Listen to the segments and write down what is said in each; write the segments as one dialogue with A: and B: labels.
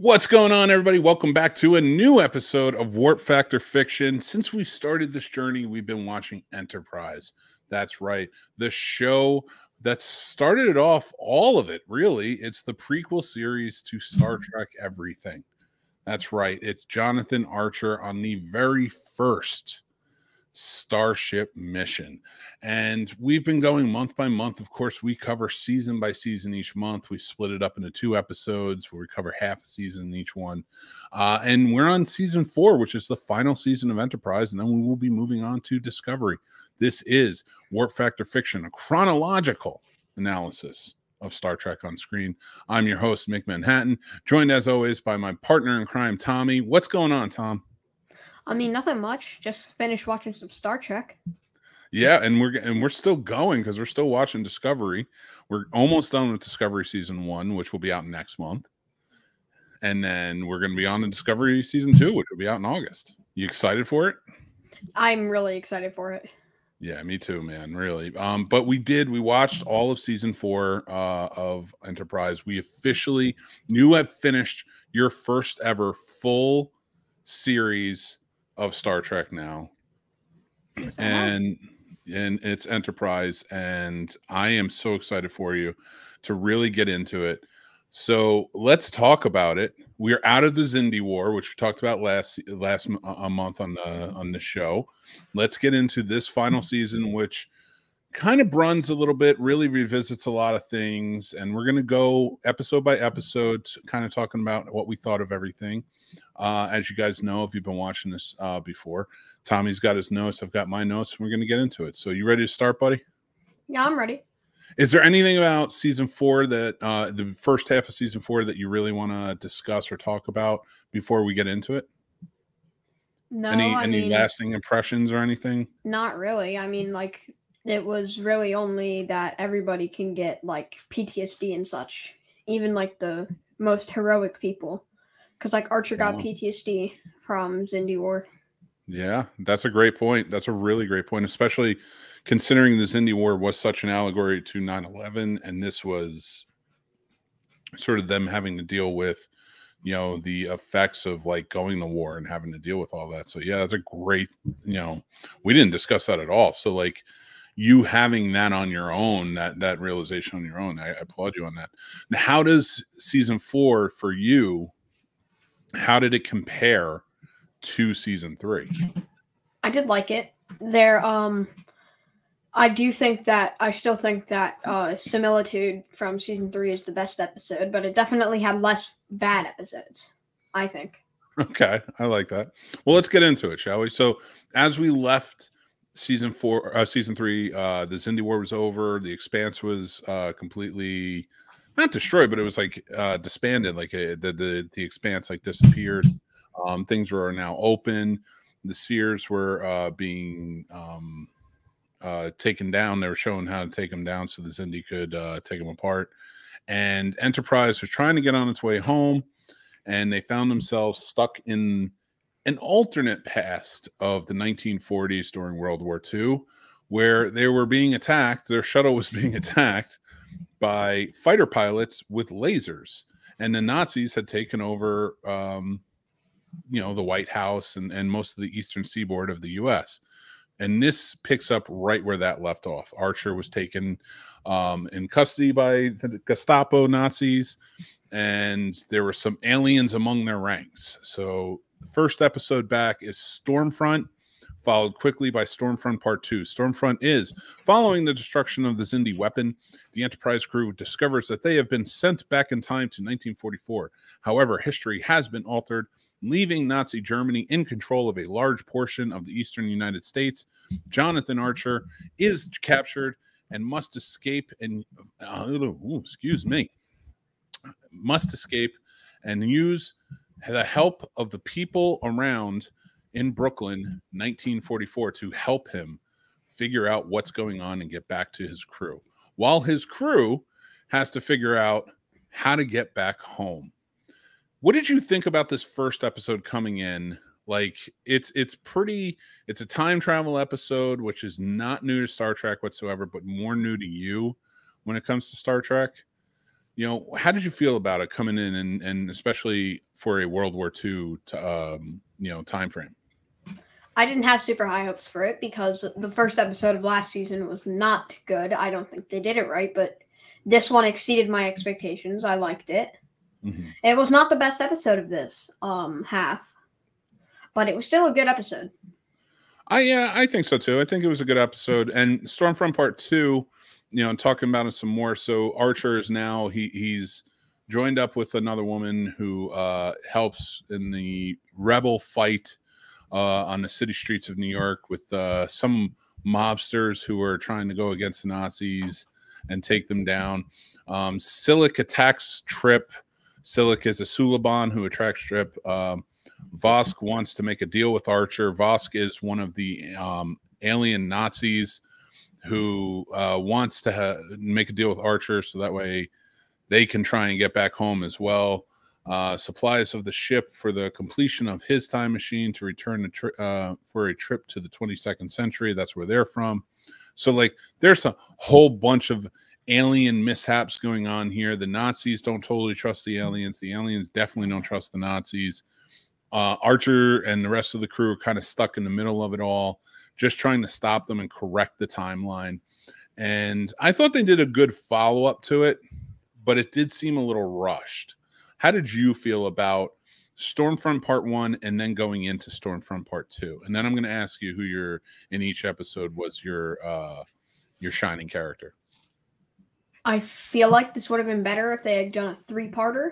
A: What's going on, everybody? Welcome back to a new episode of Warp Factor Fiction. Since we started this journey, we've been watching Enterprise. That's right. The show that started it off, all of it, really. It's the prequel series to Star Trek Everything. That's right. It's Jonathan Archer on the very first Starship mission, and we've been going month by month. Of course, we cover season by season each month. We split it up into 2 episodes where we cover half a season in each one, and we're on season 4, which is the final season of Enterprise, and then we will be moving on to Discovery. This is Warp Factor Fiction, a chronological analysis of Star Trek on screen. I'm your host, Mick Manhattan, joined as always by my partner in crime, Tommy. What's going on, Tom?
B: I mean, nothing much. Just finished watching some Star Trek.
A: Yeah, and we're still going because we're still watching Discovery. We're almost done with Discovery season 1, which will be out next month, and then we're going to be on to Discovery season 2, which will be out in August. You excited for it?
B: I'm really excited for it.
A: Yeah, me too, man. Really. But we watched all of season 4 of Enterprise. You have finished your first ever full series of Star Trek now, and it's Enterprise, and I am so excited for you to really get into it. So let's talk about it. We're out of the Xindi War, which we talked about last month on the show. Let's get into this final season, which kind of runs a little bit, really revisits a lot of things, and we're going to go episode by episode, kind of talking about what we thought of everything. As you guys know, if you've been watching this before, Tommy's got his notes, I've got my notes, and we're going to get into it. So you ready to start, buddy?
B: Yeah, I'm ready.
A: Is there anything about season 4 that the first half of season 4 that you really want to discuss or talk about before we get into it?
B: No,
A: any lasting impressions or anything?
B: Not really. I mean, like, it was really only that everybody can get like PTSD and such, even like the most heroic people, because like Archer got PTSD from Xindi War.
A: Yeah, that's a great point. That's a really great point, especially considering the Xindi War was such an allegory to 9/11, and this was sort of them having to deal with, you know, the effects of like going to war and having to deal with all that. So yeah, that's a great, we didn't discuss that at all. So like you having that on your own, that realization on your own, I applaud you on that. Now, how does season 4 for you, how did it compare to season 3?
B: I did like it. I still think that Similitude from season 3 is the best episode, but it definitely had less bad episodes, I think.
A: Okay, I like that. Well, let's get into it, shall we? So as we left season 3, the Xindi War was over. The Expanse was completely not destroyed, but it was like disbanded. Like the Expanse like disappeared. Things were now open. The spheres were being taken down. They were showing how to take them down so the Xindi could take them apart. And Enterprise was trying to get on its way home, and they found themselves stuck in an alternate past of the 1940s during World War II, where they were being attacked. Their shuttle was being attacked by fighter pilots with lasers, and the Nazis had taken over, the White House and most of the eastern seaboard of the U.S. And this picks up right where that left off. Archer was taken in custody by the Gestapo Nazis, and there were some aliens among their ranks. So the first episode back is Stormfront, followed quickly by Stormfront Part 2. Stormfront is, following the destruction of the Xindi weapon, the Enterprise crew discovers that they have been sent back in time to 1944. However, history has been altered, leaving Nazi Germany in control of a large portion of the eastern United States. Jonathan Archer is captured and must escape must escape and use the help of the people around in Brooklyn, 1944, to help him figure out what's going on and get back to his crew, while his crew has to figure out how to get back home. What did you think about this first episode coming in? Like, it's a time travel episode, which is not new to Star Trek whatsoever, but more new to you when it comes to Star Trek. You know, how did you feel about it coming in, and especially for a World War II time frame?
B: I didn't have super high hopes for it because the first episode of last season was not good. I don't think they did it right, but this one exceeded my expectations. I liked it.
A: Mm-hmm.
B: It was not the best episode of this half, but it was still a good episode.
A: I think so too. I think it was a good episode. And Stormfront Part 2, talking about it some more. So Archer is now he's joined up with another woman who helps in the rebel fight on the city streets of New York with some mobsters who are trying to go against the Nazis and take them down. Silic attacks Trip. Silic is a Suliban who attracts Trip. Vosk wants to make a deal with Archer. Vosk is one of the alien Nazis who wants to make a deal with Archer so that way they can try and get back home as well. Supplies of the ship for the completion of his time machine to return for a trip to the 22nd century. That's where they're from. So, like, there's a whole bunch of alien mishaps going on here. The Nazis don't totally trust the aliens. The aliens definitely don't trust the Nazis. Archer and the rest of the crew are kind of stuck in the middle of it all, just trying to stop them and correct the timeline. And I thought they did a good follow-up to it, but it did seem a little rushed. How did you feel about Stormfront Part 1 and then going into Stormfront Part 2? And then I'm going to ask you who in each episode was your shining character.
B: I feel like this would have been better if they had done a 3-parter.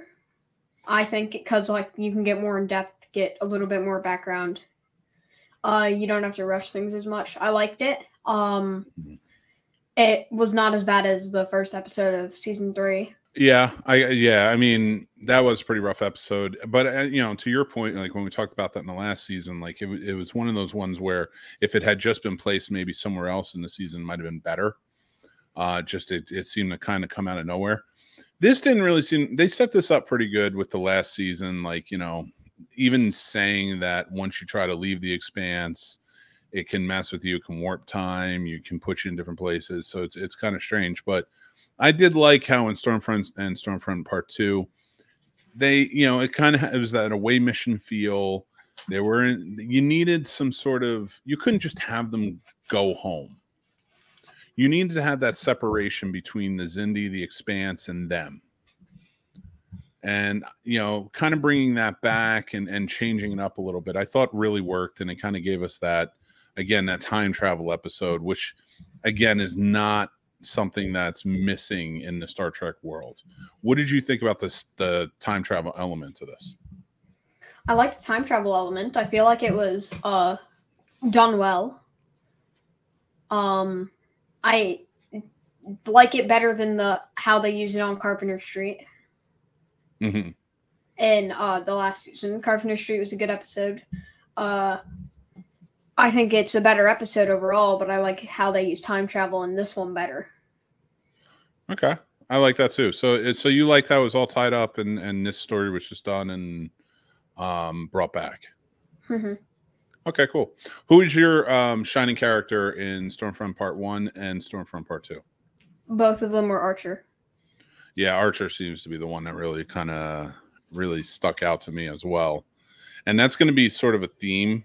B: I think because you can get more in depth, get a little bit more background. You don't have to rush things as much. I liked it. It was not as bad as the first episode of season 3.
A: Yeah, I mean, that was a pretty rough episode. But to your point, like when we talked about that in the last season, like it was one of those ones where if it had just been placed maybe somewhere else in the season, might have been better. It seemed to kind of come out of nowhere. This didn't really seem. They set this up pretty good with the last season, like even saying that once you try to leave the Expanse, it can mess with you, it can warp time, you can put you in different places. So it's kind of strange, but I did like how in Stormfront and Stormfront Part 2, they, it kind of was that away mission feel. You needed some sort of, you couldn't just have them go home. You needed to have that separation between the Xindi, the Expanse, and them. And, kind of bringing that back and changing it up a little bit, I thought really worked. And it kind of gave us that time travel episode, which, again, is not something that's missing in the Star Trek world. What did you think about the time travel element to this?
B: I like the time travel element. I feel like it was done well. I like it better than how they use it on Carpenter Street.
A: Mm-hmm.
B: In the last season, Carpenter Street was a good episode. I think it's a better episode overall, but I like how they use time travel in this one better.
A: Okay, I like that too. So you liked how it was all tied up, and this story was just done and brought back.
B: Mm-hmm.
A: Okay, cool. Who is your shining character in Stormfront Part 1 and Stormfront Part 2?
B: Both of them were Archer.
A: Yeah, Archer seems to be the one that really stuck out to me as well. And that's going to be sort of a theme,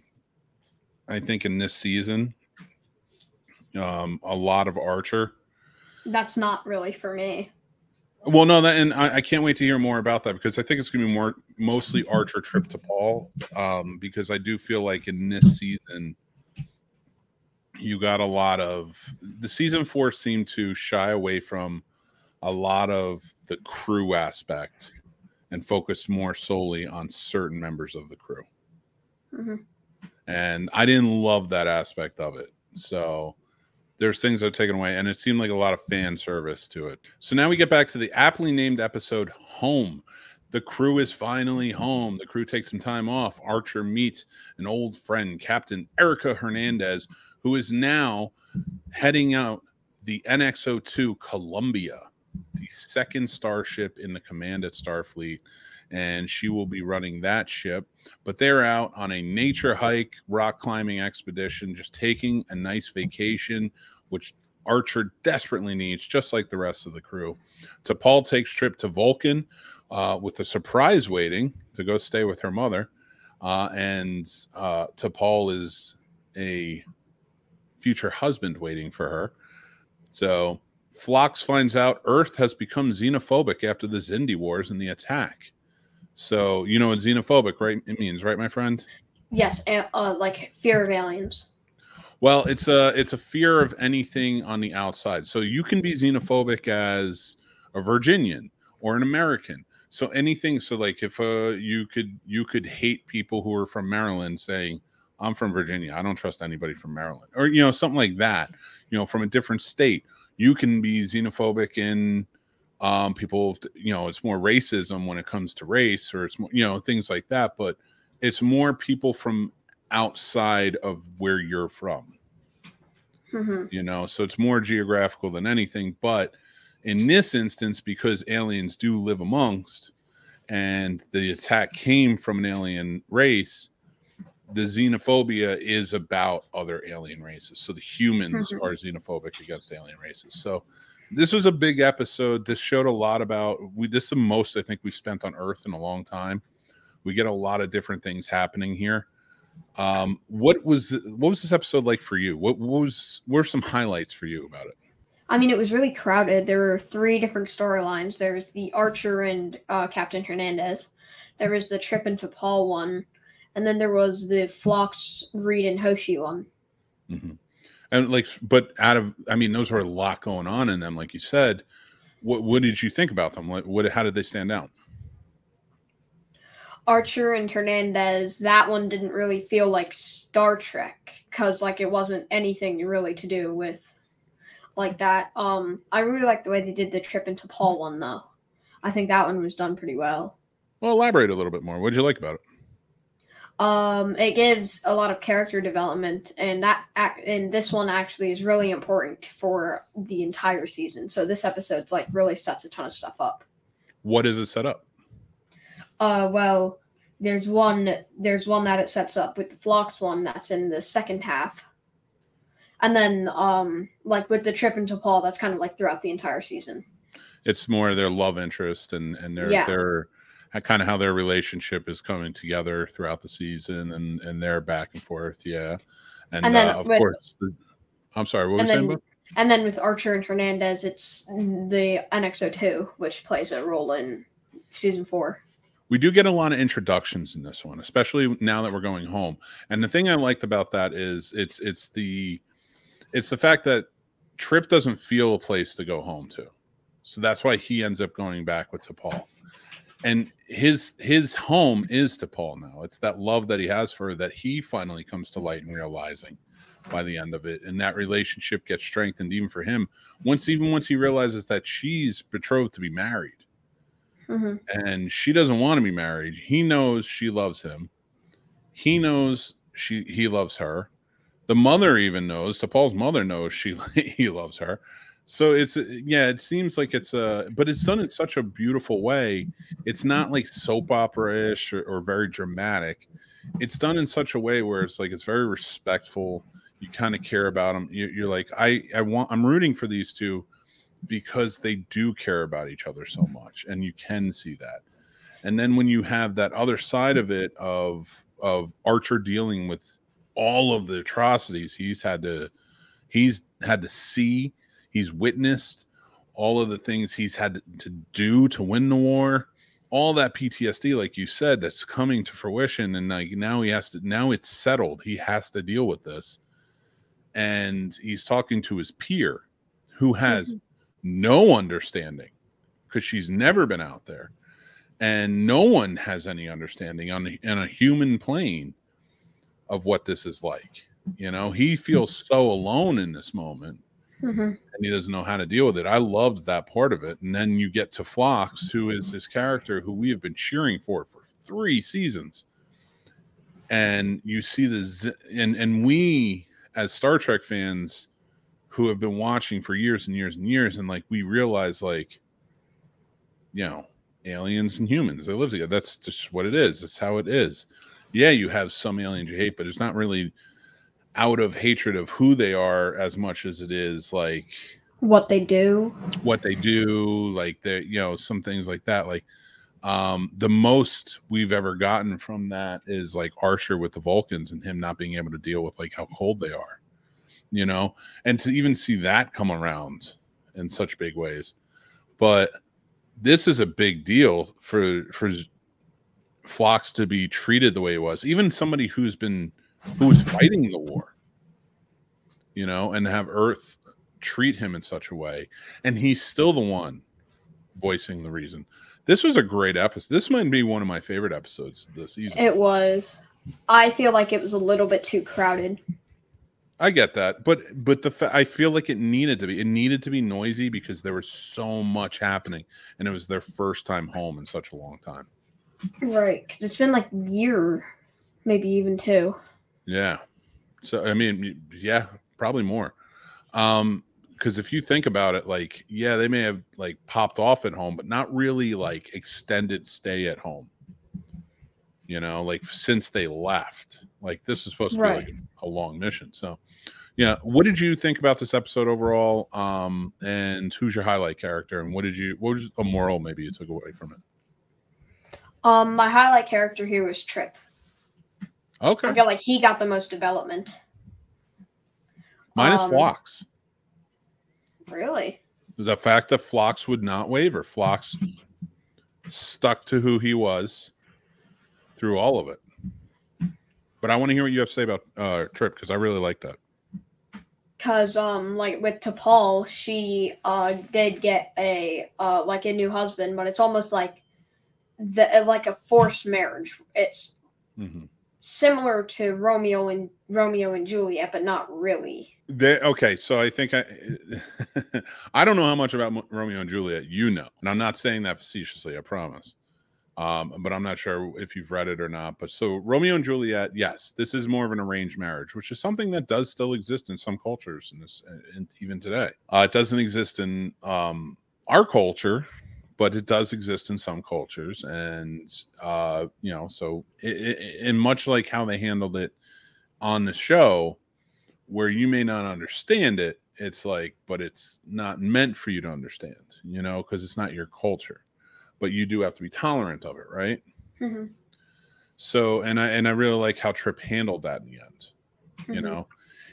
A: I think, in this season. A lot of Archer.
B: That's not really for me.
A: Well, no, and I can't wait to hear more about that because I think it's going to be mostly Archer Trip to Paul, because I do feel like in this season you got a lot of the season 4 seemed to shy away from a lot of the crew aspect and focus more solely on certain members of the crew.
B: Mm-hmm.
A: And I didn't love that aspect of it. So there's things that are taken away, and it seemed like a lot of fan service to it. So now we get back to the aptly named episode, Home. The crew is finally home. The crew takes some time off. Archer meets an old friend, Captain Erica Hernandez, who is now heading out the NX-02 Columbia, the second starship in the command at Starfleet, and she will be running that ship. But they're out on a nature hike, rock climbing expedition, just taking a nice vacation, which Archer desperately needs, just like the rest of the crew. T'Pol takes Trip to Vulcan with a surprise waiting to go stay with her mother. And T'Pol is a future husband waiting for her. So Phlox finds out Earth has become xenophobic after the Xindi Wars and the attack. So you know what xenophobic, right? It means, right, my friend?
B: Yes, like fear of aliens.
A: Well, it's a fear of anything on the outside. So you can be xenophobic as a Virginian or an American. So anything. So like if you could hate people who are from Maryland, saying I'm from Virginia, I don't trust anybody from Maryland, or something like that. From a different state. You can be xenophobic in people. It's more racism when it comes to race, or it's more, things like that. But it's more people from outside of where you're from. So it's more geographical than anything. But in this instance, because aliens do live amongst, and the attack came from an alien race, the xenophobia is about other alien races. So the humans are xenophobic against alien races. So this was a big episode. This showed a lot about this is the most I think we've spent on Earth in a long time. We get a lot of different things happening here. What was this episode like for you? What were some highlights for you about it?
B: I mean, it was really crowded. There were 3 different storylines. There was the Archer and Captain Hernandez. There was the Trip and T'Pol one, and then there was the Phlox, Reed, and Hoshi one.
A: And those were a lot going on in them, like you said. What did you think about them? How did they stand out?
B: Archer and Hernandez, that one didn't really feel like Star Trek, because it wasn't anything really to do with that. I really like the way they did the Trip and T'Pol one, though. I think that one was done pretty well.
A: Well, elaborate a little bit more. What did you like about it?
B: It gives a lot of character development, and this one actually is really important for the entire season. So this episode's really sets a ton of stuff up.
A: What does it set up?
B: Well, there's one that it sets up with the Phlox one that's in the second half. And then, with the Trip and T'Pol, that's kind of throughout the entire season.
A: It's more their love interest and their kind of how their relationship is coming together throughout the season and their back and forth. Yeah. And then of course, I'm sorry, what were you saying about?
B: And then with Archer and Hernandez, it's the NX-02, which plays a role in season 4.
A: We do get a lot of introductions in this one, especially now that we're going home. And the thing I liked about that is it's the fact that Trip doesn't feel a place to go home to. So that's why he ends up going back with T'Pol. And his home is T'Pol now. It's that love that he has for her that he finally comes to light and realizing by the end of it. And that relationship gets strengthened even for him. Once he realizes that she's betrothed to be married. And she doesn't want to be married. He knows she loves him. He knows he loves her. The mother even knows. T'Pol's mother knows he loves her. So it seems like but it's done in such a beautiful way. It's not like soap opera-ish or very dramatic. It's done in such a way where it's very respectful. You kind of care about them. You're like, I'm rooting for these two because they do care about each other so much, and you can see that. And then when you have that other side of it of Archer dealing with all of the atrocities he's had to see, he's witnessed, all of the things he's had to do to win the war, all that PTSD, like you said, that's coming to fruition. And now it's settled. He has to deal with this. And he's talking to his peer who has no understanding because she's never been out there. And no one has any understanding on a human plane of what this is like. He feels so alone in this moment. And he doesn't know how to deal with it. I loved that part of it. And then you get to Phlox, who is this character who we have been cheering for 3 seasons. And you see and we as Star Trek fans who have been watching for years and years and years, and we realize aliens and humans, they live together. That's just what it is. That's how it is. Yeah, you have some aliens you hate, but it's not really out of hatred of who they are as much as it is like
B: what they do,
A: like some things like that. Like the most we've ever gotten from that is like Archer with the Vulcans and him not being able to deal with like how cold they are, and to even see that come around in such big ways. But this is a big deal for Phlox to be treated the way it was, even somebody who was fighting the war, and have Earth treat him in such a way, and he's still the one voicing the reason. This was a great episode. This might be one of my favorite episodes this season.
B: It was. I feel like it was a little bit too crowded.
A: I get that, but I feel like it needed to be noisy because there was so much happening, and it was their first time home in such a long time.
B: Right, because it's been like a year, maybe even 2.
A: Yeah. So I mean, yeah, probably more. Because if you think about it, like, yeah, they may have like popped off at home, but not really like extended stay at home. Like since they left, like this is supposed to be like a long mission. So, yeah, what did you think about this episode overall? And who's your highlight character? And what was a moral maybe you took away from it?
B: My highlight character here was Trip.
A: Okay.
B: I feel like he got the most development.
A: Mine is Phlox.
B: Really?
A: The fact that Phlox would not waver. Phlox stuck to who he was through all of it. But I want to hear what you have to say about Trip, because I really like that.
B: Because like with T'Pol, she did get a new husband, but it's almost like a forced marriage. It's similar to Romeo and Juliet, but not really.
A: Okay, so I think I don't know how much about Romeo and Juliet and I'm not saying that facetiously, I promise. But I'm not sure if you've read it or not. But so Romeo and Juliet, yes, this is more of an arranged marriage, which is something that does still exist in some cultures, even today. It doesn't exist in our culture, but it does exist in some cultures, and so in much like how they handled it on the show, where you may not understand it, it's like, but it's not meant for you to understand, because it's not your culture, but you do have to be tolerant of it, right?
B: Mm-hmm.
A: So, and I really like how Trip handled that in the end.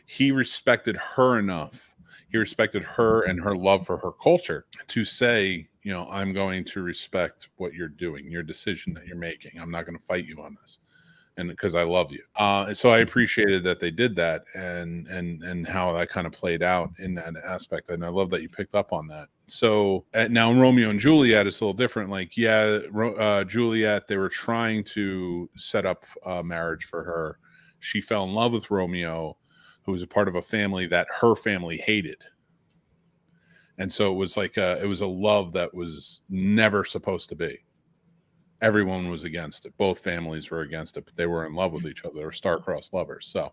A: He respected her enough. He respected her and her love for her culture to say, I'm going to respect what you're doing, your decision that you're making. I'm not going to fight you on this. And because I love you. So I appreciated that they did that and how that kind of played out in that aspect. And I love that you picked up on that. So now Romeo and Juliet is a little different. Like, Juliet, they were trying to set up a marriage for her. She fell in love with Romeo, who was a part of a family that her family hated. And so it was like it was a love that was never supposed to be. Everyone was against it. Both families were against it, but they were in love with each other. They were star-crossed lovers. So,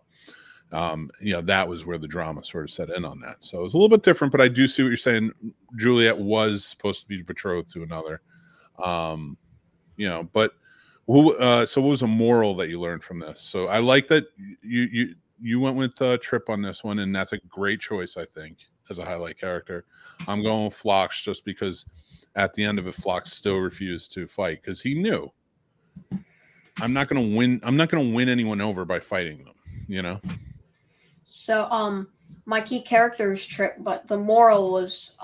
A: that was where the drama sort of set in on that. So it was a little bit different, but I do see what you're saying. Juliet was supposed to be betrothed to another. But so what was a moral that you learned from this? So I like that you went with Trip on this one, and that's a great choice, I think, as a highlight character. I'm going with Phlox just because at the end of it, Phlox still refused to fight because he knew, I'm not going to win. I'm not going to win anyone over by fighting them,
B: So, my key character is Trip, but the moral was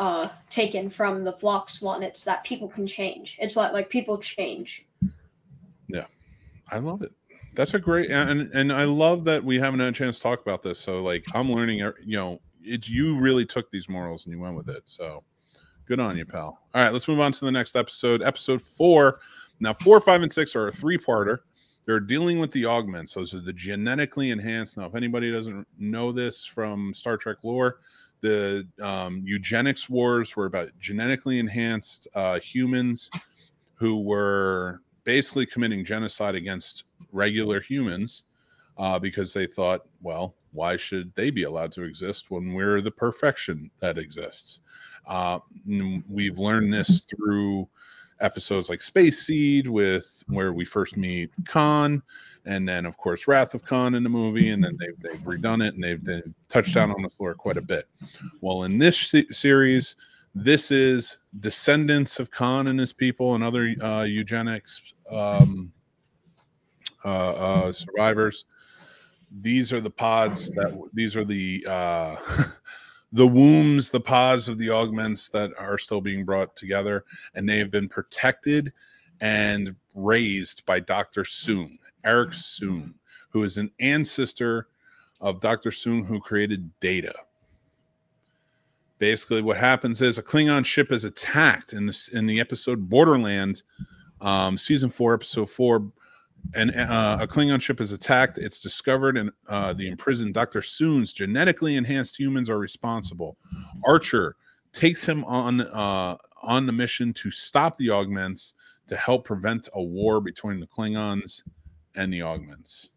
B: taken from the Phlox one. It's that people can change. It's like people change.
A: Yeah, I love it. That's a great, and I love that we haven't had a chance to talk about this. So like, I'm learning, you really took these morals and you went with it. So good on you, pal. All right, let's move on to the next episode. Episode 4. Now, 4, 5, and 6 are a 3-parter. They're dealing with the augments. Those are the genetically enhanced. Now, if anybody doesn't know this from Star Trek lore, the eugenics wars were about genetically enhanced humans who were basically committing genocide against regular humans because they thought, well, why should they be allowed to exist when we're the perfection that exists? We've learned this through episodes like Space Seed, where we first meet Khan, and then of course Wrath of Khan in the movie, and then they've redone it and they've touched down on the floor quite a bit. Well, in this series, this is descendants of Khan and his people and other eugenics survivors. These are the pods these are the the wombs, the pods of the augments that are still being brought together, and they have been protected and raised by Dr. Soong, Eric Soong, who is an ancestor of Dr. Soong, who created Data. Basically, what happens is a Klingon ship is attacked in the episode Borderland, season 4, episode 4. And a Klingon ship is attacked. It's discovered, and the imprisoned Dr. Soong's genetically enhanced humans are responsible. Archer takes him on the mission to stop the augments to help prevent a war between the Klingons and the augments.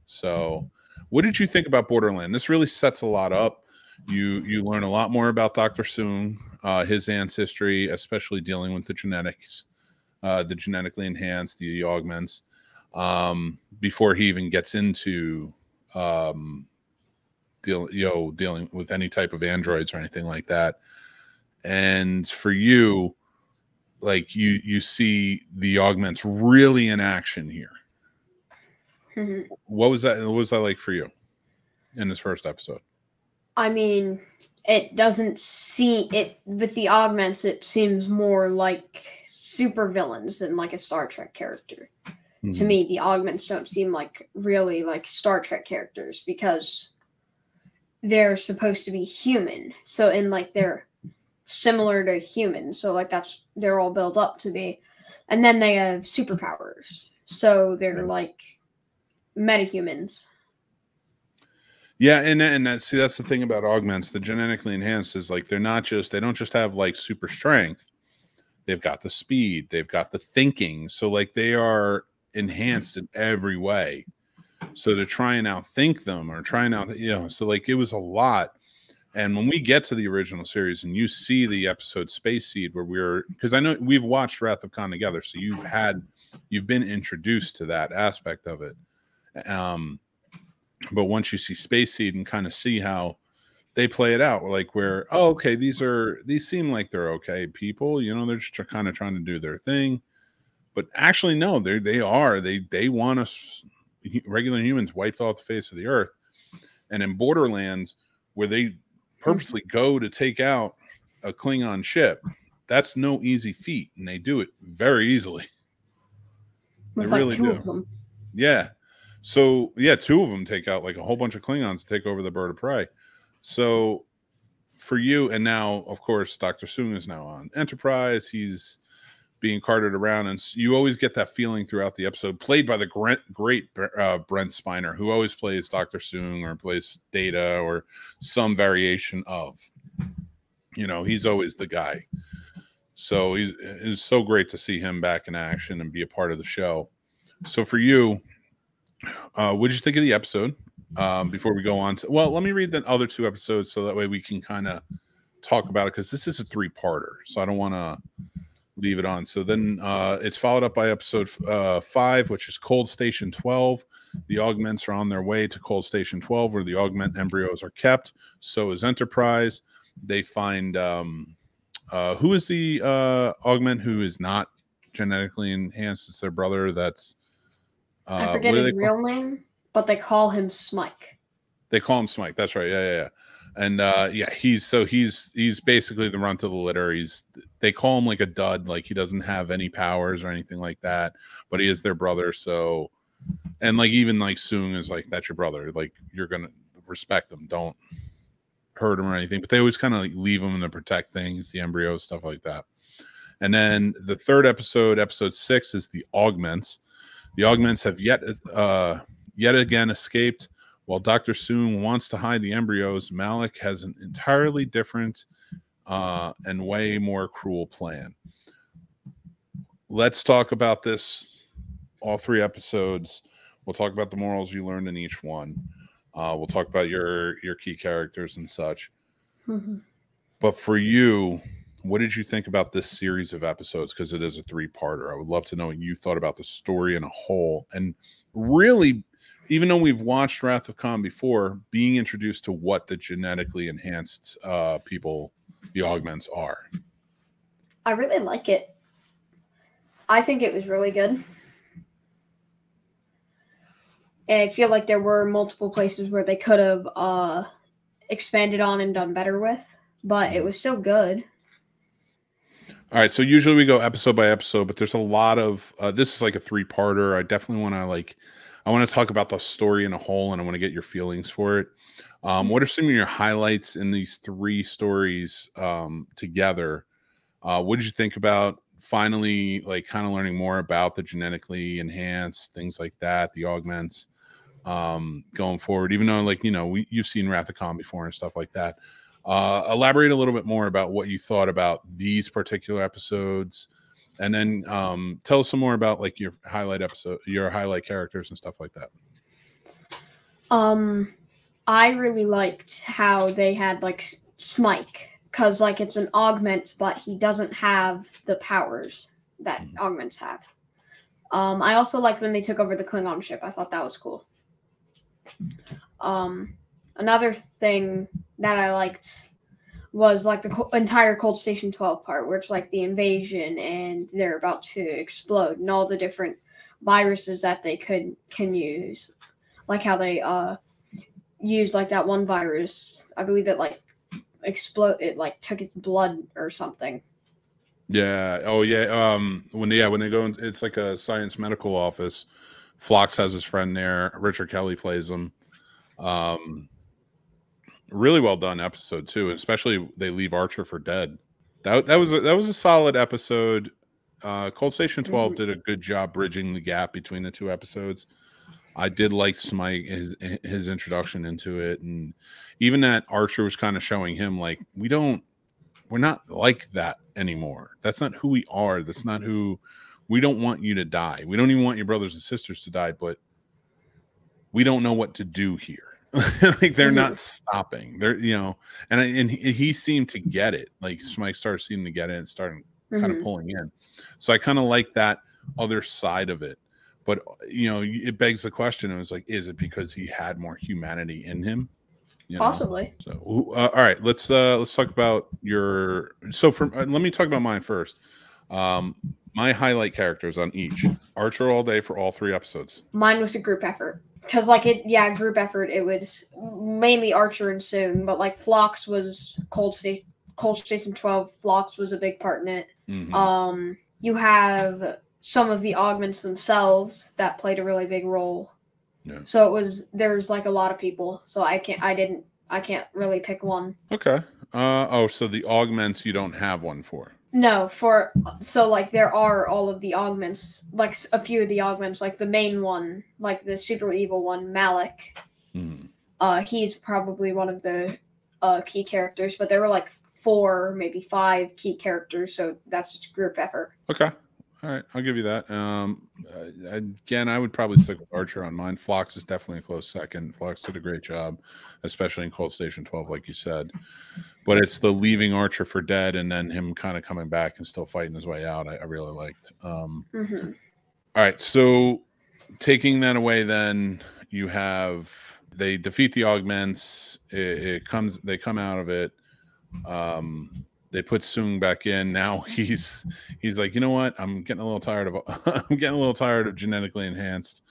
A: So, what did you think about Borderland? This really sets a lot up. You learn a lot more about Dr. Soong, his ancestry, especially dealing with the genetics, the genetically enhanced, the augments. Before he even gets into dealing with any type of androids or anything like that. And for you, like you see the augments really in action here.
B: Mm-hmm.
A: What was that like for you in this first episode?
B: I mean, it doesn't see it with the augments. It seems more like super villains than like a Star Trek character. To me, the augments don't seem like really like Star Trek characters because they're supposed to be human. So, in like they're similar to humans. So, like they're all built up to be. And then they have superpowers. So, they're like metahumans.
A: Yeah, and that's the thing about augments. The genetically enhanced is like they don't just have like super strength. They've got the speed. They've got the thinking. So, like they are enhanced in every way, so to try and outthink them or try and so like it was a lot. And when we get to the original series and you see the episode Space Seed, where because I know we've watched Wrath of Khan together, so you've been introduced to that aspect of it, but once you see Space Seed and kind of see how they play it out, like where okay, these seem like they're okay people, they're just kind of trying to do their thing. But actually, no, they want us regular humans wiped off the face of the earth. And in Borderlands, where they purposely go to take out a Klingon ship, that's no easy feat, and they do it very easily.
B: With they really two of them.
A: Yeah. So yeah, 2 of them take out like a whole bunch of Klingons to take over the bird of prey. So for you, and now of course Dr. Soong is now on Enterprise. He's being carted around, and you always get that feeling throughout the episode, played by the great Brent Spiner, who always plays Dr. Soong or plays Data or some variation of, he's always the guy. So it's so great to see him back in action and be a part of the show. So for you, what did you think of the episode? Before we go on to, let me read the other 2 episodes so that way we can kind of talk about it, because this is a 3-parter, so I don't want to leave it on. So then it's followed up by episode 5, which is Cold Station 12. The augments are on their way to Cold Station 12, where the augment embryos are kept. So is Enterprise. They find who is the augment who is not genetically enhanced. It's their brother. That's
B: I forget his real name, but they call him Smike.
A: They call him Smike. That's right. Yeah. And he's basically the runt of the litter. They call him like a dud, like he doesn't have any powers or anything like that, but he is their brother. So, and like even like Soong is like, that's your brother, like you're gonna respect him, don't hurt him or anything. But they always kind of like leave him to protect things, the embryos, stuff like that. And then the 3rd episode, episode 6, is the augments. The augments have yet again escaped. While Dr. Soong wants to hide the embryos, Malik has an entirely different and way more cruel plan. Let's talk about this, all 3 episodes. We'll talk about the morals you learned in each one. We'll talk about your key characters and such. Mm-hmm. But for you, what did you think about this series of episodes? Because it is a 3-parter. I would love to know what you thought about the story in a whole. And really, even though we've watched Wrath of Khan before, being introduced to what the genetically enhanced people, the augments, are.
B: I really like it. I think it was really good. And I feel like there were multiple places where they could have expanded on and done better with, but it was still good.
A: All right, so usually we go episode by episode, but there's a lot of this is like a 3-parter. I definitely want to talk about the story in a whole, and I want to get your feelings for it. What are some of your highlights in these 3 stories together? What did you think about finally, like, kind of learning more about the genetically enhanced things like that, the augments, going forward? Even though, like, you've seen Wrath of Khan before and stuff like that. Elaborate a little bit more about what you thought about these particular episodes, and then tell us some more about, like, your highlight characters and stuff like that.
B: I really liked how they had, like, Smike, because, like, it's an augment, but he doesn't have the powers that augments have. I also liked when they took over the Klingon ship. I thought that was cool. Another thing that I liked was, like, the entire Cold Station 12 part, where it's, like, the invasion and they're about to explode and all the different viruses that they can use. Like how they used, like, that one virus. I believe it, like, it, like, took its blood or something.
A: Yeah. Oh, yeah. When they go in, it's like a science medical office. Phlox has his friend there. Richard Kelly plays him. Really well done episode too, especially they leave Archer for dead. That was a solid episode. Cold Station 12 did a good job bridging the gap between the 2 episodes. I did like Smike, his introduction into it, and even that Archer was kind of showing him, like, we're not like that anymore. That's not who we are. That's not who. We don't want you to die. We don't even want your brothers and sisters to die, but we don't know what to do here. Like, they're not stopping. They're, and he seemed to get it. Like, Smike started seeming to get it and starting kind of pulling in. So I kind of like that other side of it. But, it begs the question. It was like, is it because he had more humanity in him?
B: Possibly.
A: So, all right, let's talk about your. So, let me talk about mine first. My highlight characters on each. Archer all day for all 3 episodes.
B: Mine was a group effort. Because, like, group effort, it was mainly Archer and Soong, but, like, Phlox was Cold Station 12. Phlox was a big part in it. You have some of the augments themselves that played a really big role. Yeah. So there's, like, a lot of people. So I can't really pick one.
A: Okay. So the augments you don't have one for.
B: No, like, there are all of the augments, like, a few of the augments, like the main one, like the super evil one, Malik. He's probably one of the key characters, but there were, like, 4, maybe 5 key characters, so that's just a group effort.
A: Okay. All right, I'll give you that. Again, I would probably stick with Archer on mine. Phlox is definitely a close second. Phlox did a great job, especially in Cold Station 12, like you said. But it's the leaving Archer for dead and then him kind of coming back and still fighting his way out. I really liked. All right, so taking that away, then you have they defeat the augments. They come out of it. They put Soong back in. Now he's like, you know what? I'm getting a little tired of genetically enhanced.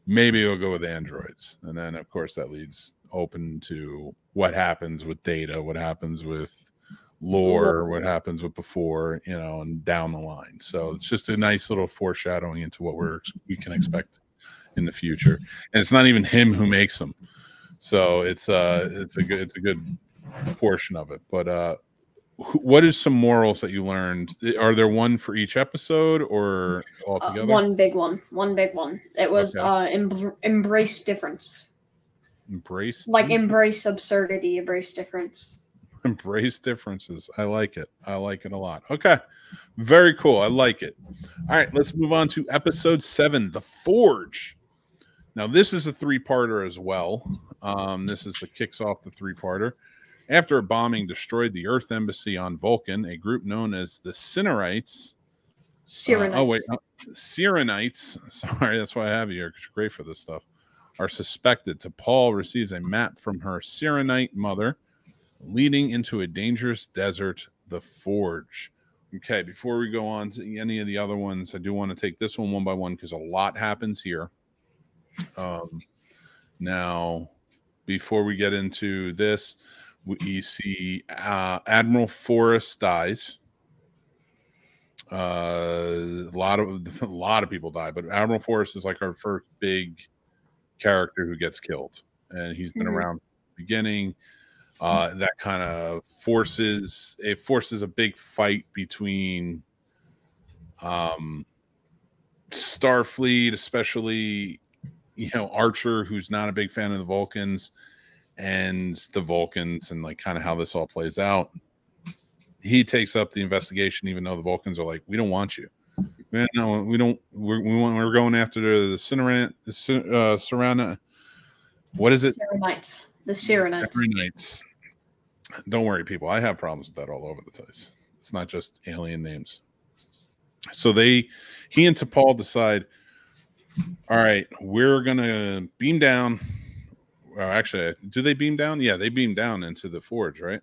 A: Maybe we'll go with androids. And then, of course, that leads open to what happens with Data, what happens with Lore, what happens with before, and down the line. So it's just a nice little foreshadowing into what we can expect in the future. And it's not even him who makes them. So it's a good portion of it. But what is some morals that you learned? Are there one for each episode or all together?
B: One big one. It was embrace difference. Embrace absurdity, embrace difference.
A: Embrace differences. I like it. I like it a lot. Okay. Very cool. I like it. All right, let's move on to episode 7, The Forge. Now, this is a 3-parter as well. This is the kicks off the 3-parter. After a bombing destroyed the Earth embassy on Vulcan, a group known as the Cyrenites. Cyrenites. Sorry, that's why I have you here, because you're great for this stuff. Are suspected. T'Pol receives a map from her Cyrenite mother, leading into a dangerous desert, the Forge. Okay, before we go on to any of the other ones, I do want to take this one by one because a lot happens here. Now, before we get into this, we see Admiral Forrest dies. A lot of people die, but Admiral Forrest is like our first big character who gets killed, and he's been around from the beginning. That kind of forces a big fight between Starfleet, especially Archer, who's not a big fan of the Vulcans, and the Vulcans, and like kind of how this all plays out. He takes up the investigation, even though the Vulcans are like, we don't want you. No, we don't. We're going after the Serana. What is it?
B: Cyrenites. The Cyrenites.
A: Don't worry, people. I have problems with that all over the place. It's not just alien names. So he and T'Pol decide, all right, we're gonna beam down. Well, actually, do they beam down? Yeah, they beam down into the Forge, right?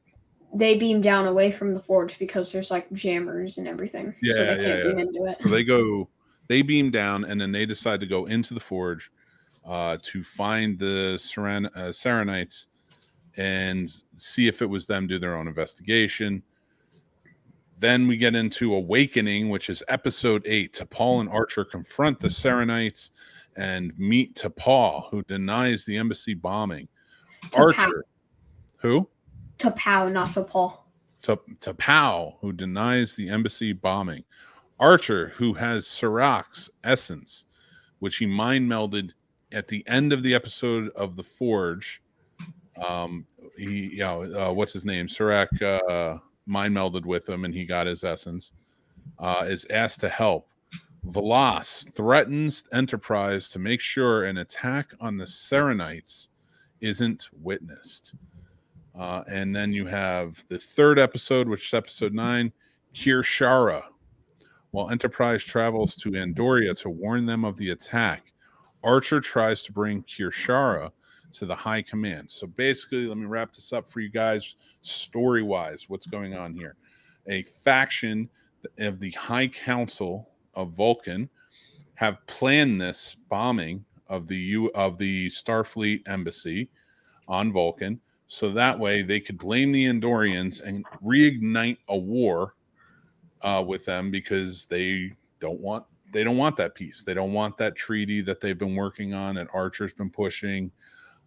B: They beam down away from the Forge because there's like jammers and everything.
A: Yeah,
B: so they can't beam into it.
A: So they beam down, and then they decide to go into the Forge to find the Serenites and see if it was them, do their own investigation. Then we get into Awakening, which is episode 8. T'Pol and Archer confront the Serenites and meet T'Pol, who denies the embassy bombing. Archer, who?
B: T'Pau, not T'Pol.
A: T'Pau, who denies the embassy bombing. Archer, who has Sirach's essence, which he mind melded at the end of the episode of the Forge. What's his name? Sirach mind melded with him, and he got his essence. Is asked to help. Velas threatens Enterprise to make sure an attack on the Serenites isn't witnessed. And then you have the third episode, which is episode 9, Kir'Shara. While Enterprise travels to Andoria to warn them of the attack, Archer tries to bring Kir'Shara to the High Command. So basically, let me wrap this up for you guys story-wise. What's going on here? A faction of the High Council of Vulcan have planned this bombing of the Starfleet embassy on Vulcan, so that way they could blame the Andorians and reignite a war with them, because they don't want that peace. They don't want that treaty that they've been working on and Archer's been pushing.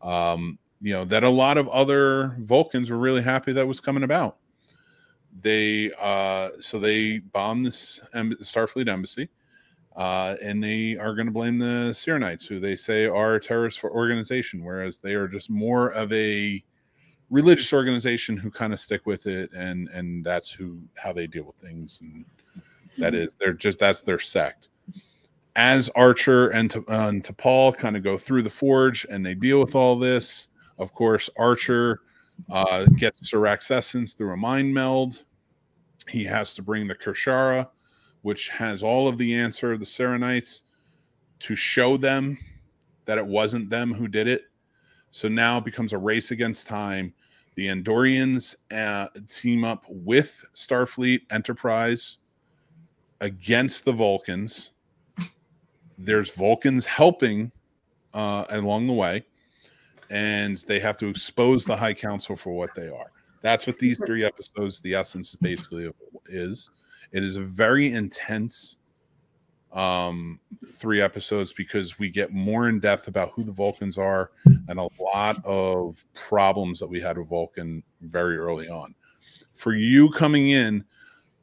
A: That a lot of other Vulcans were really happy that was coming about. So they bombed this Starfleet embassy, and they are going to blame the Cyrenites, who they say are a terrorist organization, whereas they are just more of a religious organization who kind of stick with it, and that's how they deal with things, and that's their sect. As Archer and T'Pol kind of go through the Forge and they deal with all this, of course, Archer gets Sirach's essence through a mind meld. He has to bring the Kir'Shara, which has all of the answer of the Serenites, to show them that it wasn't them who did it. So now it becomes a race against time. The Andorians team up with Starfleet Enterprise against the Vulcans. There's Vulcans helping along the way, and they have to expose the High Council for what they are. That's what these 3 episodes, the essence basically is. It is a very intense 3 episodes, because we get more in depth about who the Vulcans are and a lot of problems that we had with Vulcan very early on. For you coming in,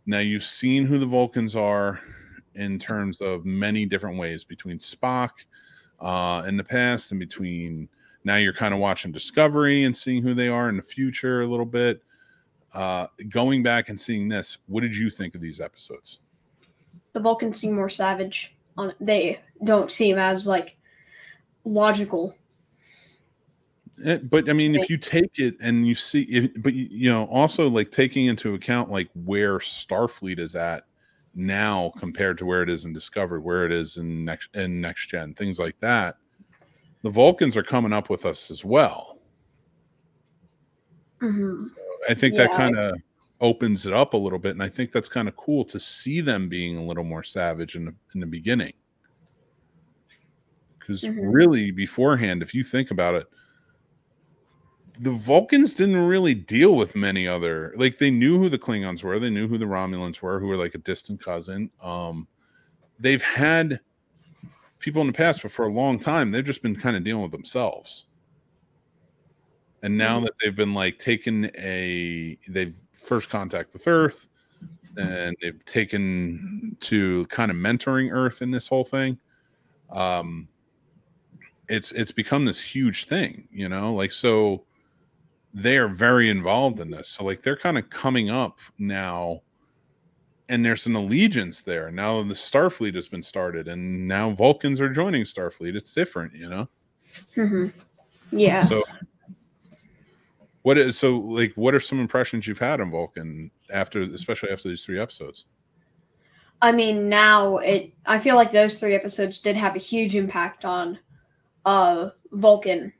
A: now you've seen who the Vulcans are in terms of many different ways, between Spock in the past, and between now you're kind of watching Discovery and seeing who they are in the future a little bit. Going back and seeing this, what did you think of these episodes?
B: The Vulcans seem more savage. They don't seem as like logical.
A: But I mean, if you take it and you see it, but you know, also like taking into account like where Starfleet is at now compared to where it is in Discovery, where it is in next gen, things like that. The Vulcans are coming up with us as well.
B: Mm-hmm.
A: So I think that kind of opens it up a little bit, and I think that's kind of cool to see them being a little more savage in the beginning. Because really, beforehand, if you think about it, the Vulcans didn't really deal with many other, like, they knew who the Klingons were, they knew who the Romulans were, who were like a distant cousin. They've had people in the past, but for a long time, they've just been kind of dealing with themselves. And now that they've been like they've first contact with Earth, and they've taken to kind of mentoring Earth in this whole thing. It's become this huge thing, you know, like, so they are very involved in this. So like they're kind of coming up now, and there's an allegiance there. Now the Starfleet has been started, and now Vulcans are joining Starfleet. It's different, you know?
B: Yeah.
A: So what are some impressions you've had on Vulcan especially after these 3 episodes?
B: I mean, now I feel like those 3 episodes did have a huge impact on Vulcan,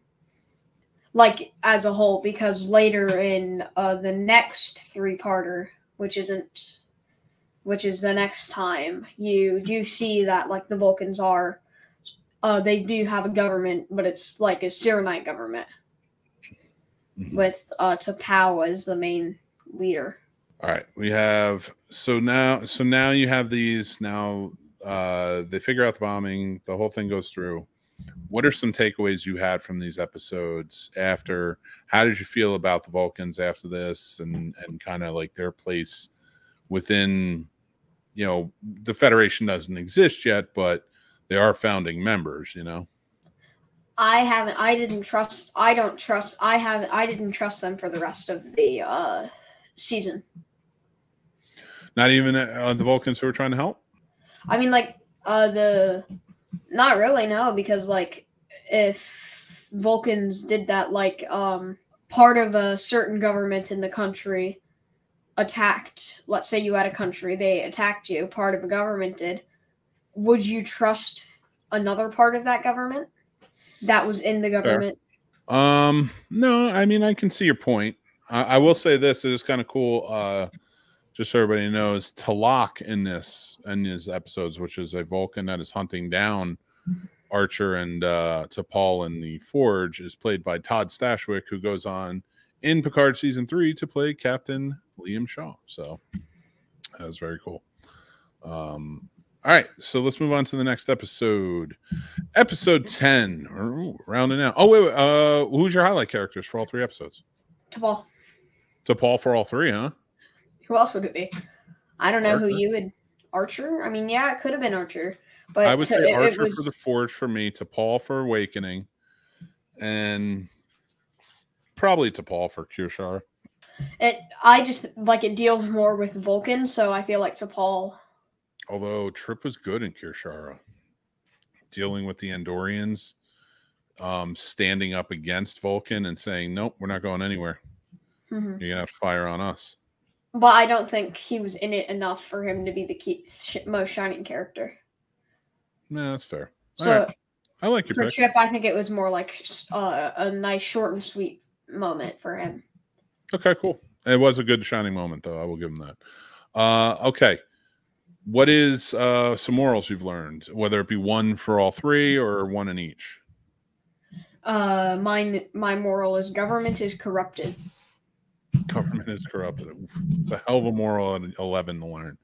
B: like, as a whole, because later in the next 3-parter, which is the next time, you do see that, like, the Vulcans are they do have a government, but it's like a Cyrenite government with T'Pau as the main leader.
A: All right, we have so now you have these now. They figure out the bombing. The whole thing goes through. What are some takeaways you had from these episodes after? How did you feel about the Vulcans after this, and kind of like their place within, you know, the Federation doesn't exist yet, but they are founding members, you know?
B: I didn't trust them for the rest of the season.
A: Not even the Vulcans who were trying to help?
B: I mean, like, not really, no, because, like, if Vulcans did that, like, part of a certain government in the country attacked, let's say you had a country, they attacked you, part of a government did, would you trust another part of that government that was in the government?
A: Fair. No, I mean, I can see your point. I will say this, it is kind of cool, just so everybody knows, Talak in these episodes, which is a Vulcan that is hunting down Archer and T'Pol in the Forge, is played by Todd Stashwick, who goes on in Picard season 3 to play Captain Liam Shaw. So that was very cool. All right, so let's move on to the next episode. Episode 10. Ooh, rounding out. Oh, wait. Who's your highlight characters for all 3 episodes?
B: T'Pol.
A: T'Pol for all 3, huh?
B: Who else would it be? I don't know who you would. Archer? I mean, yeah, it could have been Archer. But
A: I would say Archer for the Forge for me, T'Pol for Awakening, and probably T'Pol for Kirshar.
B: I just, like, it deals more with Vulcan, so I feel like T'Pol.
A: Although Trip was good in Kirshara, dealing with the Andorians, standing up against Vulcan and saying, nope, we're not going anywhere. You're going to have to fire on us.
B: But I don't think he was in it enough for him to be the most shining character.
A: No, that's fair.
B: So,
A: right. I like your
B: for
A: pick.
B: Trip, I think it was more like a nice, short and sweet moment for him.
A: Okay, cool. It was a good shining moment, though. I will give him that. Okay. What is some morals you've learned, whether it be one for all 3 or one in each?
B: My moral is government is corrupted.
A: Government is corrupted. It's a hell of a moral at 11 to learn.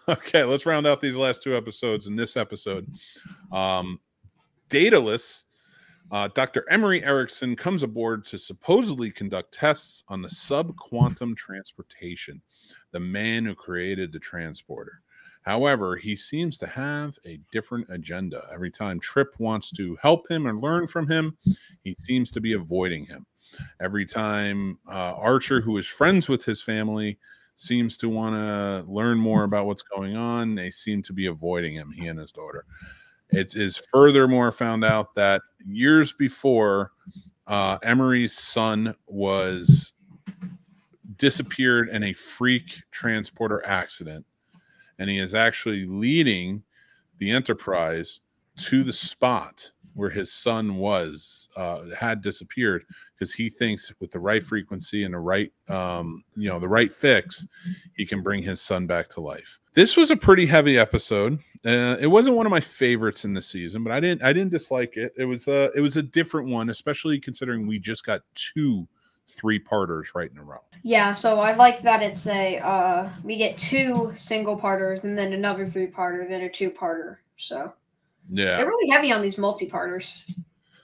A: Okay, let's round out these last 2 episodes. In this episode, Daedalus, Dr. Emery Erickson comes aboard to supposedly conduct tests on the sub-quantum transportation, the man who created the transporter. However, he seems to have a different agenda. Every time Trip wants to help him or learn from him, he seems to be avoiding him. Every time Archer, who is friends with his family, seems to want to learn more about what's going on, they seem to be avoiding him, he and his daughter. It is furthermore found out that years before, Emery's son was disappeared in a freak transporter accident, and he is actually leading the Enterprise to the spot where his son was had disappeared, because he thinks with the right frequency and the right the right fix, he can bring his son back to life. This was a pretty heavy episode. It wasn't one of my favorites in the season, but I didn't dislike it. It was a different one, especially considering we just got 2 3-parters right in a row.
B: Yeah, so I like that it's we get 2 single-parters and then another 3-parter, then a 2-parter. So
A: yeah,
B: they're really heavy on these multi-parters.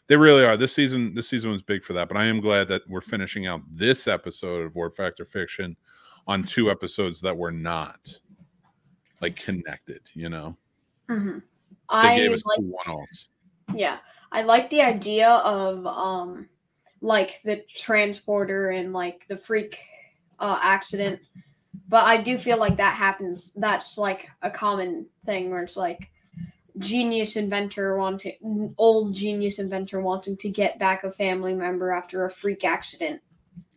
A: They really are. This season was big for that, but I am glad that we're finishing out this episode of Warp Factor Fiction on 2 episodes that were not like connected,
B: Mm-hmm.
A: They gave us 2 one-offs.
B: Yeah, I like the idea of like the transporter and like the freak accident, but I do feel like that happens. That's like a common thing where it's like old genius inventor wanting to get back a family member after a freak accident.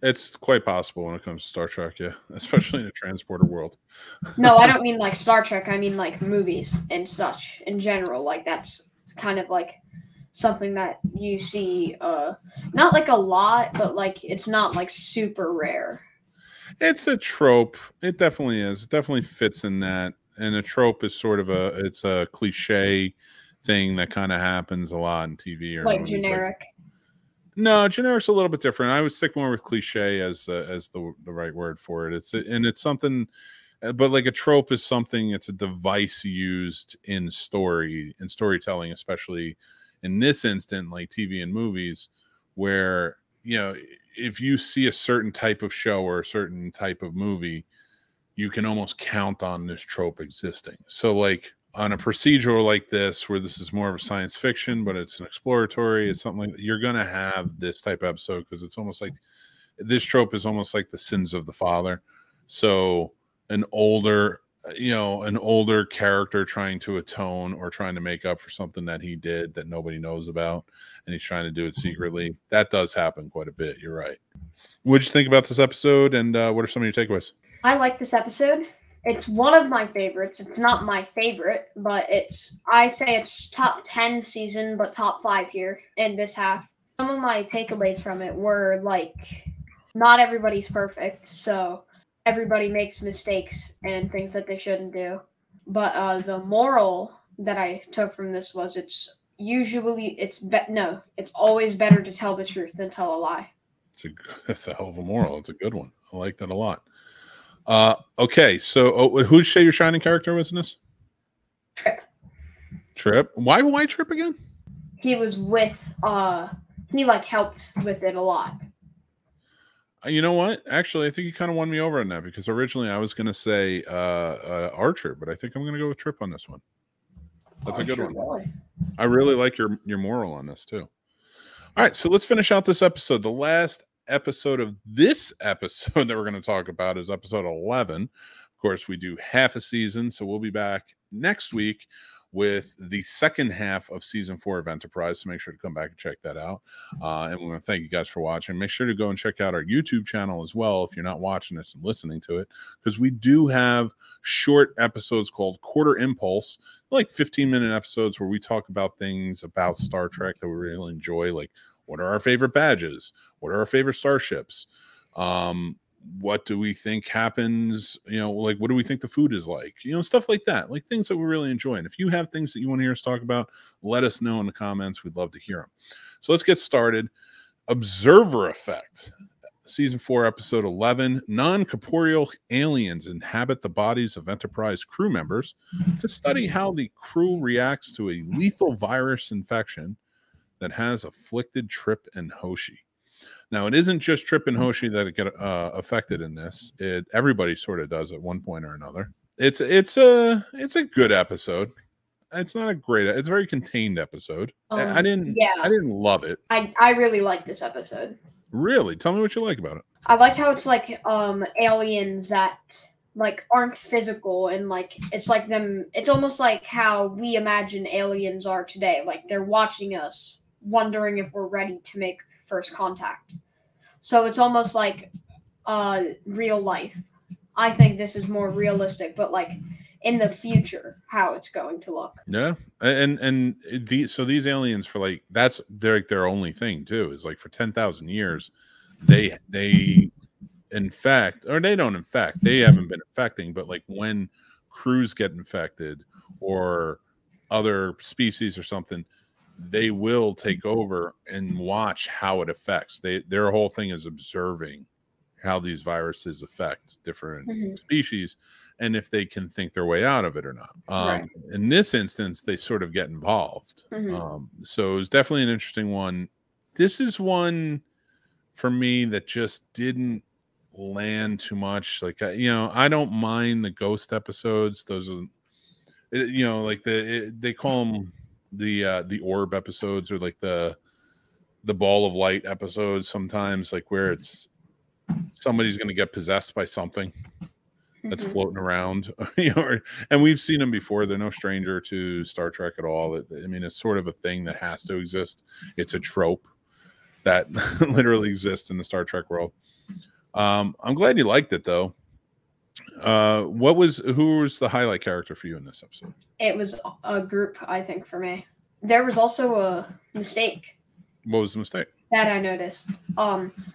A: It's quite possible when it comes to Star Trek, yeah, especially in the transporter world.
B: No, I don't mean like Star Trek. I mean like movies and such in general. Like that's kind of like something that you see, not like a lot, but like it's not like super rare.
A: It's a trope. It definitely is. It definitely fits in that. And a trope is sort of it's a cliche thing that kind of happens a lot in TV or
B: like
A: movies.
B: Generic.
A: No, generic's a little bit different. I would stick more with cliche as the right word for it. It's something, but like a trope is something. It's a device used in storytelling, especially in this instant, like TV and movies, where if you see a certain type of show or a certain type of movie, you can almost count on this trope existing. So like on a procedural like this, where this is more of a science fiction, but it's an exploratory, it's something like that, you're going to have this type of episode, because it's almost like this trope is almost like the sins of the father. So an older character trying to atone or trying to make up for something that he did that nobody knows about, and he's trying to do it secretly. That does happen quite a bit. You're right. What'd you think about this episode, and what are some of your takeaways?
B: I like this episode. It's one of my favorites. It's not my favorite, but I say it's top 10 season, but top 5 here in this half. Some of my takeaways from it were like, not everybody's perfect, so everybody makes mistakes and things that they shouldn't do. But the moral that I took from this was it's always better to tell the truth than tell a lie.
A: That's a hell of a moral. It's a good one. I like that a lot. Okay, so who'd say your shining character was in this? Trip. Why Trip again?
B: He was with he like helped with it a lot.
A: You know what? Actually, I think you kind of won me over on that, because originally I was going to say Archer, but I think I'm going to go with Trip on this one. That's Archer, a good one. Really? I really like your moral on this too. All right, so let's finish out this episode. The last episode of this episode that we're going to talk about is episode 11. Of course, we do half a season, so we'll be back next week with the second half of season 4 of Enterprise. So make sure to come back and check that out. And we want to thank you guys for watching. Make sure to go and check out our YouTube channel as well if you're not watching this and listening to it, because we do have short episodes called Quarter Impulse, like 15-minute episodes where we talk about things about Star Trek that we really enjoy, like what are our favorite badges? What are our favorite starships? What do we think happens? Like, what do we think the food is like? Stuff like that, like things that we really enjoy. And if you have things that you want to hear us talk about, let us know in the comments. We'd love to hear them. So let's get started. Observer Effect, season 4, episode 11. Non-corporeal aliens inhabit the bodies of Enterprise crew members to study how the crew reacts to a lethal virus infection that has afflicted Trip and Hoshi. Now, it isn't just Trip and Hoshi that get affected in this. Everybody sort of does at one point or another. It's a good episode. It's not a great. It's a very contained episode. I didn't love it.
B: I really like this episode.
A: Really? Tell me what you like about it.
B: I liked how it's like aliens that like aren't physical, and like it's like them. It's almost like how we imagine aliens are today. Like they're watching us, wondering if we're ready to make first contact. So it's almost like real life. I think this is more realistic, but like in the future, how it's going to look.
A: Yeah, and these aliens for like they're like their only thing too is like for 10,000 years they infect, or they don't infect, they haven't been infecting, but like when crews get infected or other species or something, they will take over and watch how it affects. Their whole thing is observing how these viruses affect different species and if they can think their way out of it or not.
B: Right.
A: In this instance, they sort of get involved. So it was definitely an interesting one. This is one for me that just didn't land too much. Like, I don't mind the ghost episodes. Those are, like they call them the orb episodes, or like the ball of light episodes sometimes, like where it's somebody's going to get possessed by something that's floating around, and we've seen them before. They're no stranger to Star Trek at all. I mean, it's sort of a thing that has to exist. It's a trope that literally exists in the Star Trek world. I'm glad you liked it though. Who was the highlight character for you in this episode?
B: It was a group, I think, for me. There was also a mistake.
A: What was the mistake?
B: That I noticed.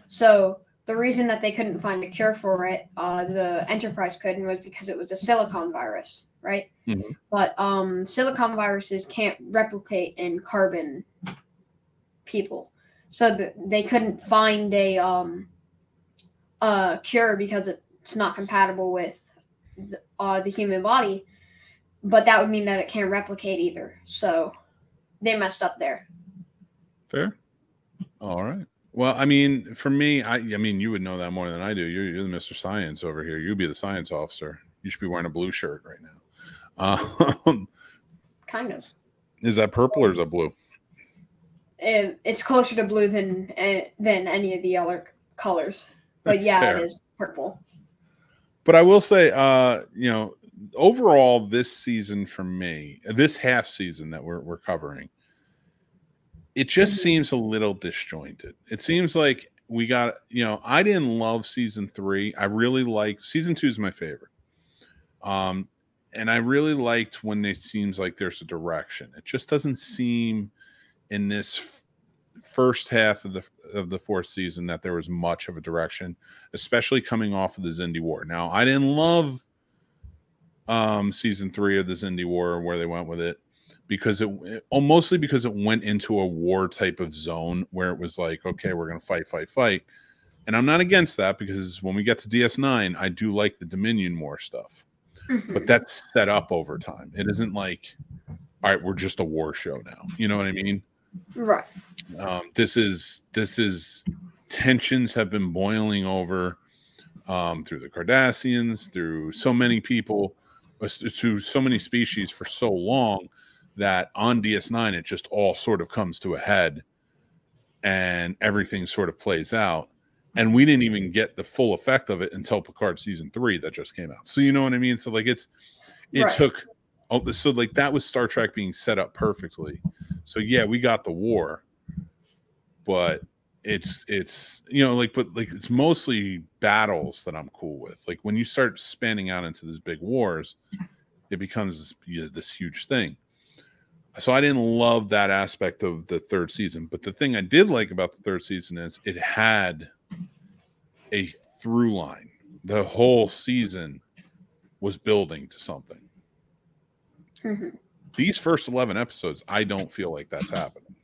B: So the reason that they couldn't find a cure for it, the Enterprise couldn't, was because it was a silicon virus, right? But silicon viruses can't replicate in carbon people, so they couldn't find a cure because it's not compatible with the human body. But that would mean that it can't replicate either. So they messed up there.
A: Fair. All right. Well, I mean, for me, I mean, you would know that more than I do. You're the Mr. Science over here. You'd be the science officer. You should be wearing a blue shirt right now.
B: Kind of.
A: Is that purple or is that blue?
B: It's closer to blue than any of the other colors. But yeah,
A: Fair.
B: It is purple.
A: But I will say, overall, this season for me, this half season that we're covering, it just seems a little disjointed. It seems like we got, I didn't love season 3. I really liked season 2 is my favorite. And I really liked when it seems like there's a direction. It just doesn't seem in this first half of the fourth season that there was much of a direction, especially coming off of the Xindi War. Now, I didn't love season 3 of the Xindi War where they went with it, because mostly because it went into a war type of zone where it was like, okay, we're going to fight. And I'm not against that, because when we get to DS9, I do like the Dominion War stuff. But that's set up over time. It isn't like, all right, we're just a war show now. You know what I mean?
B: Right.
A: This is tensions have been boiling over through the Cardassians, through so many people, to so many species for so long, that on DS9 it just all sort of comes to a head and everything sort of plays out. And we didn't even get the full effect of it until Picard season 3 that just came out. So you know what I mean? So like it right. took, so like that was Star Trek being set up perfectly. So yeah, we got the war, but it's but it's mostly battles that I'm cool with. Like when you start spanning out into these big wars, it becomes this huge thing. So I didn't love that aspect of the third season, but the thing I did like about the third season is it had a through line. The whole season was building to something. These first 11 episodes, I don't feel like that's happening.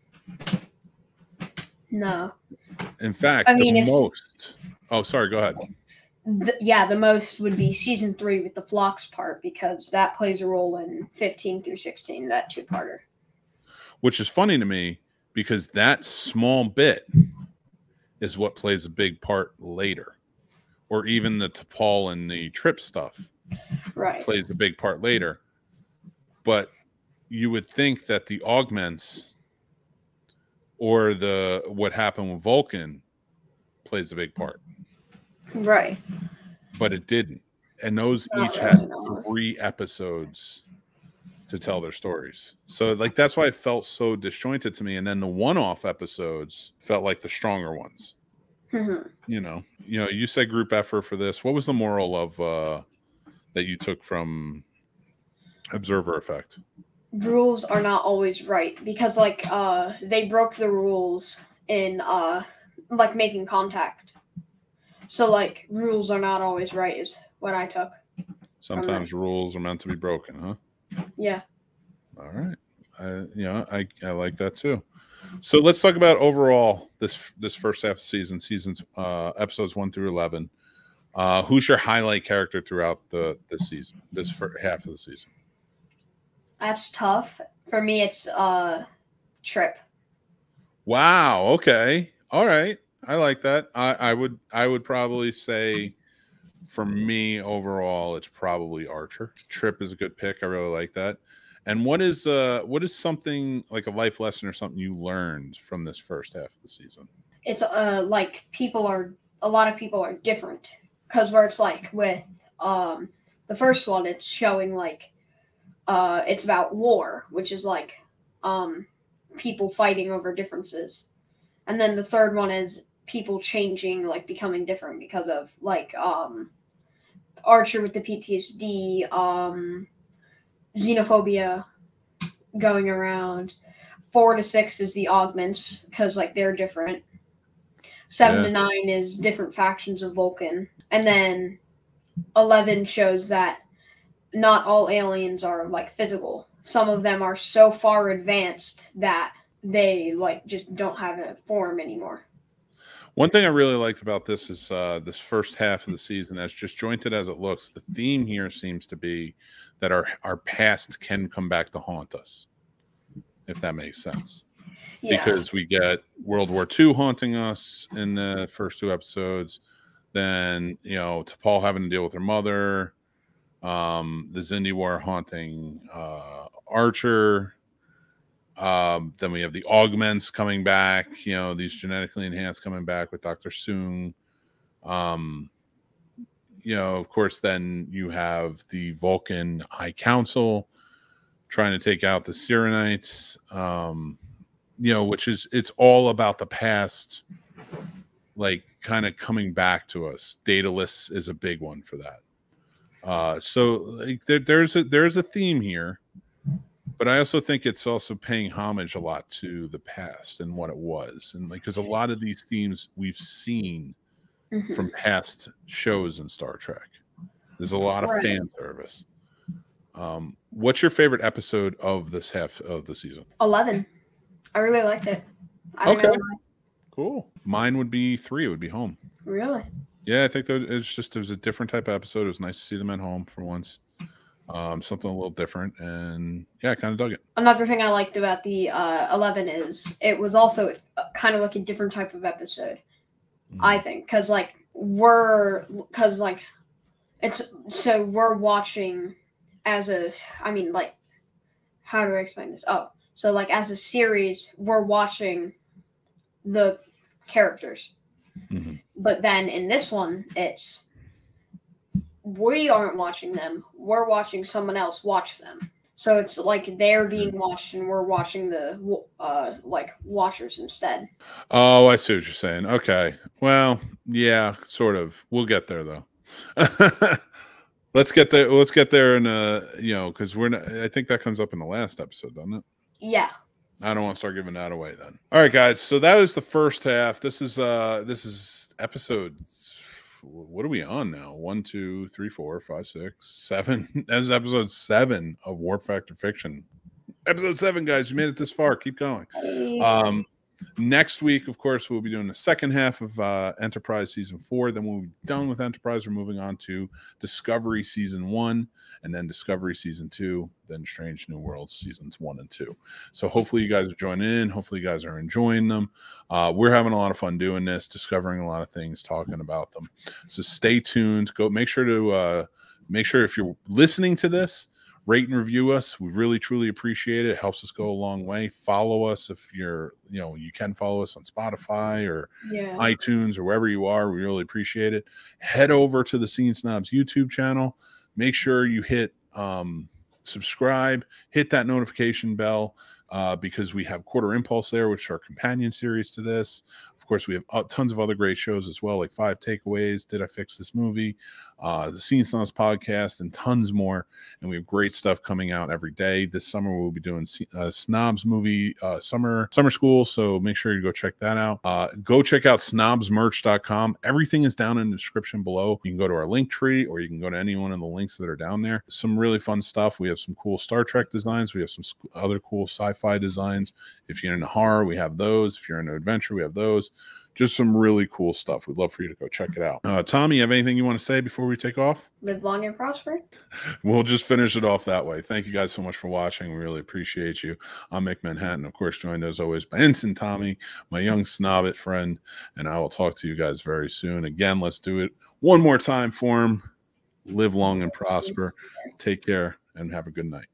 B: No.
A: In fact, most. Oh, sorry. Go ahead.
B: The most would be season 3 with the Phlox part, because that plays a role in 15 through 16, that 2-parter. Which
A: is funny to me, because that small bit is what plays a big part later. Or even the T'Pol and the Trip stuff plays a big part later. But you would think that the augments or what happened with Vulcan plays a big part.
B: Right.
A: But it didn't. And those each had 3 episodes to tell their stories. So like that's why it felt so disjointed to me. And then the one-off episodes felt like the stronger ones. You know, you said group effort for this. What was the moral of that you took from Observer Effect?
B: Rules are not always right because like they broke the rules in like making contact. So like rules are not always right is what I took.
A: Sometimes rules are meant to be broken, huh?
B: Yeah.
A: All right. I like that too. So let's talk about overall this first half of the seasons episodes 1 through 11. Who's your highlight character throughout this season, this first half of the season?
B: That's tough. For me, it's Trip.
A: Wow. Okay. All right. I like that. I would probably say for me overall, it's probably Archer. Trip is a good pick. I really like that. And what is something like a life lesson or something you learned from this first half of the season?
B: It's like a lot of people are different because where it's like with the first one, it's showing like it's about war, which is like people fighting over differences, and then the third one is people changing, like becoming different because of like Archer with the PTSD, xenophobia going around. 4 to 6 is the augments because like they're different. 7 to 9 is different factions of Vulcan, and then 11 shows that not all aliens are like physical. Some of them are so far advanced that they like just don't have a form anymore.
A: One thing I really liked about this is this first half of the season, as disjointed as it looks, the theme here seems to be that our past can come back to haunt us, if that makes sense. Yeah. Because we get World War II haunting us in the first 2 episodes. Then, T'Pol having to deal with her mother. The Xindi War haunting Archer. Then we have the augments coming back, these genetically enhanced coming back with Dr. Soong. Of course, then you have the Vulcan High Council trying to take out the Sirenites, which is, it's all about the past, like kind of coming back to us. Daedalus is a big one for that. So like there's a theme here. But I also think it's also paying homage a lot to the past and what it was. And like, because a lot of these themes we've seen from past shows in Star Trek. There's a lot of fan service. What's your favorite episode of this half of the season?
B: 11. I really liked it.
A: Okay. Cool. Mine would be 3. It would be Home.
B: Really?
A: Yeah, I think it was a different type of episode. It was nice to see them at home for once. Something a little different, and yeah, I kind of dug it.
B: Another thing I liked about the 11 is it was also kind of like a different type of episode. I think because we're watching as a, how do I explain this? Oh, so like as a series, we're watching the characters, but then in this one, it's. We aren't watching them. We're watching someone else watch them. So it's like they're being watched and we're watching the watchers instead.
A: Oh, I see what you're saying. Okay. Well, yeah, sort of. We'll get there though. Let's get there in because I think that comes up in the last episode, doesn't it?
B: Yeah.
A: I don't want to start giving that away then. All right, guys. So that was the first half. This is episodes. What are we on now? 1, 2, 3, 4, 5, 6, 7. That's episode 7 of Warp Factor Fiction. Episode 7, guys. You made it this far. Keep going. Next week, of course, we'll be doing the second half of Enterprise Season 4. Then when we're done with Enterprise, we're moving on to Discovery Season 1, and then Discovery Season 2, then Strange New Worlds Seasons 1 and 2. So hopefully you guys are joining in. Hopefully you guys are enjoying them. We're having a lot of fun doing this, discovering a lot of things, talking about them. So stay tuned. Go make sure if you're listening to this, rate and review us. We really, truly appreciate it. It helps us go a long way. Follow us if you can follow us on Spotify or iTunes or wherever you are. We really appreciate it. Head over to the Scene Snobs YouTube channel. Make sure you hit subscribe, hit that notification bell, because we have Quarter Impulse there, which are companion series to this. Of course, we have tons of other great shows as well, like 5 Takeaways, Did I Fix This Movie, the Scene Snobs podcast, and tons more. And we have great stuff coming out every day. This summer, we'll be doing Snobs movie summer school, so make sure you go check that out. Go check out snobsmerch.com. Everything is down in the description below. You can go to our link tree, or you can go to any one of the links that are down there. Some really fun stuff. We have some cool Star Trek designs. We have some other cool sci-fi designs. If you're into horror, we have those. If you're into adventure, we have those. Just some really cool stuff. We'd love for you to go check it out. Tommy, you have anything you want to say before we take off?
B: Live long and prosper.
A: We'll just finish it off that way. Thank you guys so much for watching. We really appreciate you. I'm Mick Manhattan, of course, joined as always by Ensign Tommy, my young snobbit friend, and I will talk to you guys very soon. Again, let's do it one more time for him. Live long and prosper. Take care and have a good night.